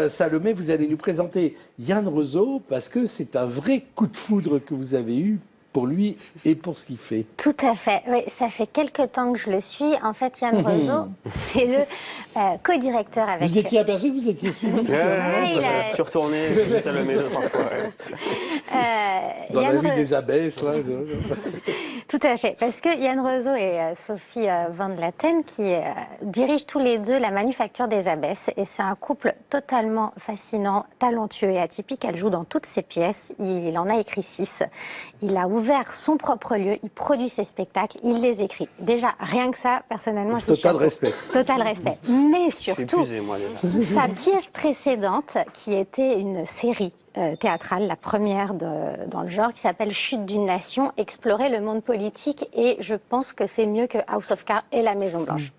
Salomé, vous allez nous présenter Yann Rezaud parce que c'est un vrai coup de foudre que vous avez eu pour lui et pour ce qu'il fait. Tout à fait, oui, ça fait quelques temps que je le suis. En fait, Yann Rezaud, c'est le co-directeur avec... Vous étiez aperçu que vous étiez suivi? Je suis retourné, j'ai Salomé 2-3 fois. Dans la vie des abbesses, là. Tout à fait, parce que Yann Rezaud et Sophie Van Laten qui dirigent tous les deux la Manufacture des Abbesses, et c'est un couple totalement fascinant, talentueux et atypique. Elle joue dans toutes ses pièces, il en a écrit 6. Il a ouvert son propre lieu, il produit ses spectacles, il les écrit. Déjà, rien que ça, personnellement, je suis Total respect. Total respect. Mais surtout, épuisé, moi, déjà. sa pièce précédente, qui était une série théâtrale, la première dans le genre, qui s'appelle Chute d'une nation, explorer le monde politique, et je pense que c'est mieux que House of Cards et La Maison Blanche.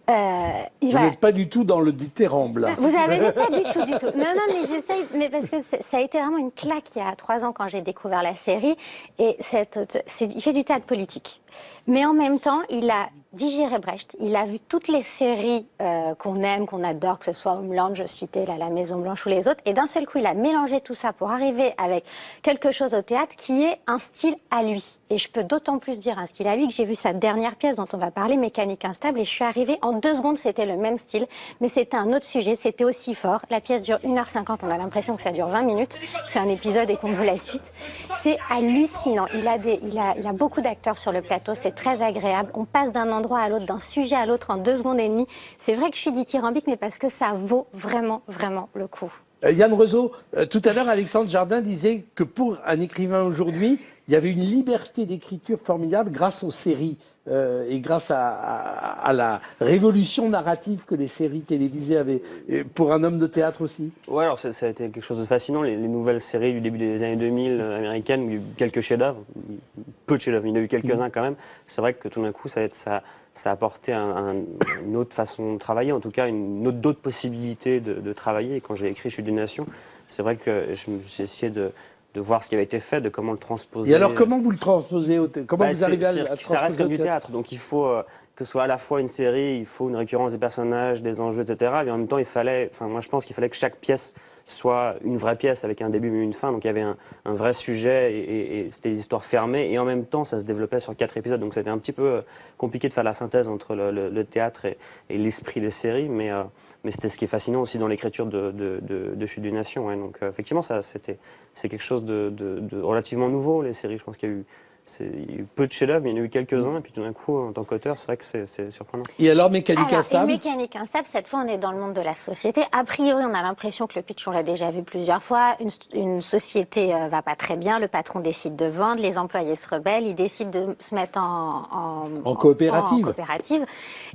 Vous n'êtes pas du tout dans le dithyrambe, là. Vous avez pas du tout, du tout. Non, non, mais j'essaye, mais parce que ça a été vraiment une claque il y a 3 ans quand j'ai découvert la série. Et il fait du théâtre politique. Mais en même temps, il a digéré Brecht, il a vu toutes les séries qu'on aime, qu'on adore, que ce soit Homeland, Je suis telle, La Maison Blanche ou les autres. Et d'un seul coup, il a mélangé tout ça pour arriver avec quelque chose au théâtre qui est un style à lui. Et je peux d'autant plus dire un style à lui que j'ai vu sa dernière pièce dont on va parler, Mécanique instable, et je suis arrivée en 2 secondes, c'était le même style, mais c'était un autre sujet, c'était aussi fort. La pièce dure 1h50, on a l'impression que ça dure 20 minutes, c'est un épisode et qu'on veut la suite. C'est hallucinant, il a beaucoup d'acteurs sur le plateau, c'est très agréable, on passe d'un endroit à l'autre, d'un sujet à l'autre en 2 secondes et demie. C'est vrai que je suis dithyrambique, mais parce que ça vaut vraiment, vraiment le coup. Yann Rezaud, tout à l'heure, Alexandre Jardin disait que pour un écrivain aujourd'hui, il y avait une liberté d'écriture formidable grâce aux séries et grâce à la révolution narrative que les séries télévisées avaient, pour un homme de théâtre aussi. Ouais, alors ça a été quelque chose de fascinant, les nouvelles séries du début des années 2000 américaines, où il y a eu quelques chefs-d'œuvre, peu de chefs-d'œuvre, il y en a eu quelques-uns quand même. C'est vrai que tout d'un coup, ça a apporté une autre façon de travailler, en tout cas d'autres possibilités de travailler. Et quand j'ai écrit Chute d'une nation, c'est vrai que j'ai essayé de voir ce qui avait été fait, de comment le transposer. Et alors, comment vous le transposez comment vous arrivez à transposer? Ça reste comme du théâtre, donc il faut que ce soit à la fois une série, il faut une récurrence des personnages, des enjeux, etc. Mais en même temps, moi je pense qu'il fallait que chaque pièce soit une vraie pièce avec un début et une fin. Donc il y avait un vrai sujet et c'était des histoires fermées. Et en même temps, ça se développait sur 4 épisodes. Donc c'était un petit peu compliqué de faire la synthèse entre le théâtre et l'esprit des séries. Mais c'était ce qui est fascinant aussi dans l'écriture de Chute d'une nation. Ouais. Donc effectivement, c'est quelque chose de relativement nouveau, les séries. Je pense qu'il y a eu peu de chefs-d'œuvre, mais il y en a eu quelques-uns, et puis tout d'un coup, en tant qu'auteur, c'est vrai que c'est surprenant. Et alors, Mécanique instable? Mécanique instable, cette fois, on est dans le monde de la société. A priori, on a l'impression que le pitch, on l'a déjà vu plusieurs fois. Une société va pas très bien, le patron décide de vendre, les employés se rebellent, ils décident de se mettre en coopérative.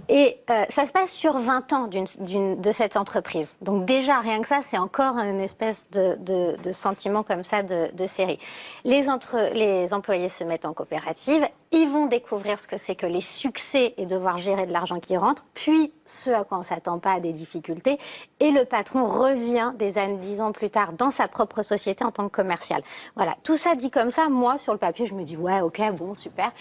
Et ça se passe sur 20 ans de cette entreprise. Donc déjà, rien que ça, c'est encore une espèce de sentiment comme ça de série. Les employés se mettent en coopérative, ils vont découvrir ce que c'est que les succès et devoir gérer de l'argent qui rentre, puis ce à quoi on ne s'attend pas, à des difficultés, et le patron revient 10 ans plus tard dans sa propre société en tant que commercial. Voilà, tout ça dit comme ça, moi sur le papier je me dis ouais ok bon super,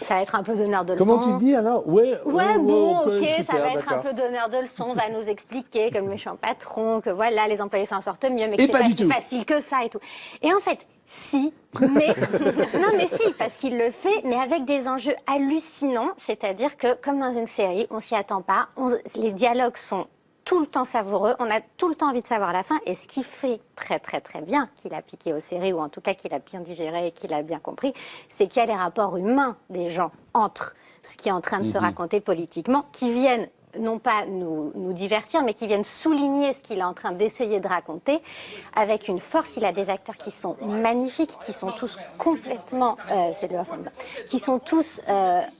ça va être un peu donneur de leçons. Comment tu dis alors? Ouais bon ok, super, ça va être un peu donneur de leçons, on va nous expliquer que le méchant patron, que voilà les employés s'en sortent mieux, mais que c'est pas si facile que ça et tout. Et en fait, si, mais non mais si, parce qu'il le fait, mais avec des enjeux hallucinants, c'est-à-dire que comme dans une série, on s'y attend pas, les dialogues sont tout le temps savoureux, on a tout le temps envie de savoir la fin, et ce qui fait très très très bien qu'il a piqué aux séries, ou en tout cas qu'il a bien digéré et qu'il a bien compris, c'est qu'il y a les rapports humains des gens entre ce qui est en train de se raconter politiquement, qui viennent non pas nous divertir, mais qui viennent souligner ce qu'il est en train d'essayer de raconter, avec une force. Il a des acteurs qui sont magnifiques, qui sont tous complètement, qui sont tous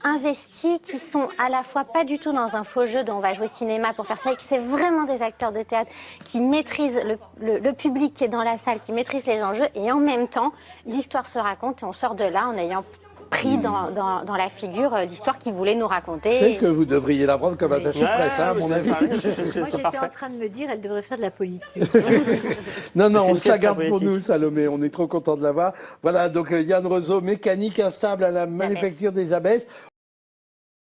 investis, qui sont à la fois pas du tout dans un faux jeu dont on va jouer cinéma pour faire ça, et que c'est vraiment des acteurs de théâtre qui maîtrisent le public qui est dans la salle, qui maîtrisent les enjeux, et en même temps, l'histoire se raconte et on sort de là en ayant pris dans la figure l'histoire qu'il voulait nous raconter. C'est que vous devriez la prendre comme attaché de presse, à mon avis. Moi, j'étais en train de me dire, elle devrait faire de la politique. Non, on se la garde pour nous, Salomé. On est trop content de l'avoir. Voilà, donc Yann Rezaud, Mécanique instable à la Manufacture des Abbesses.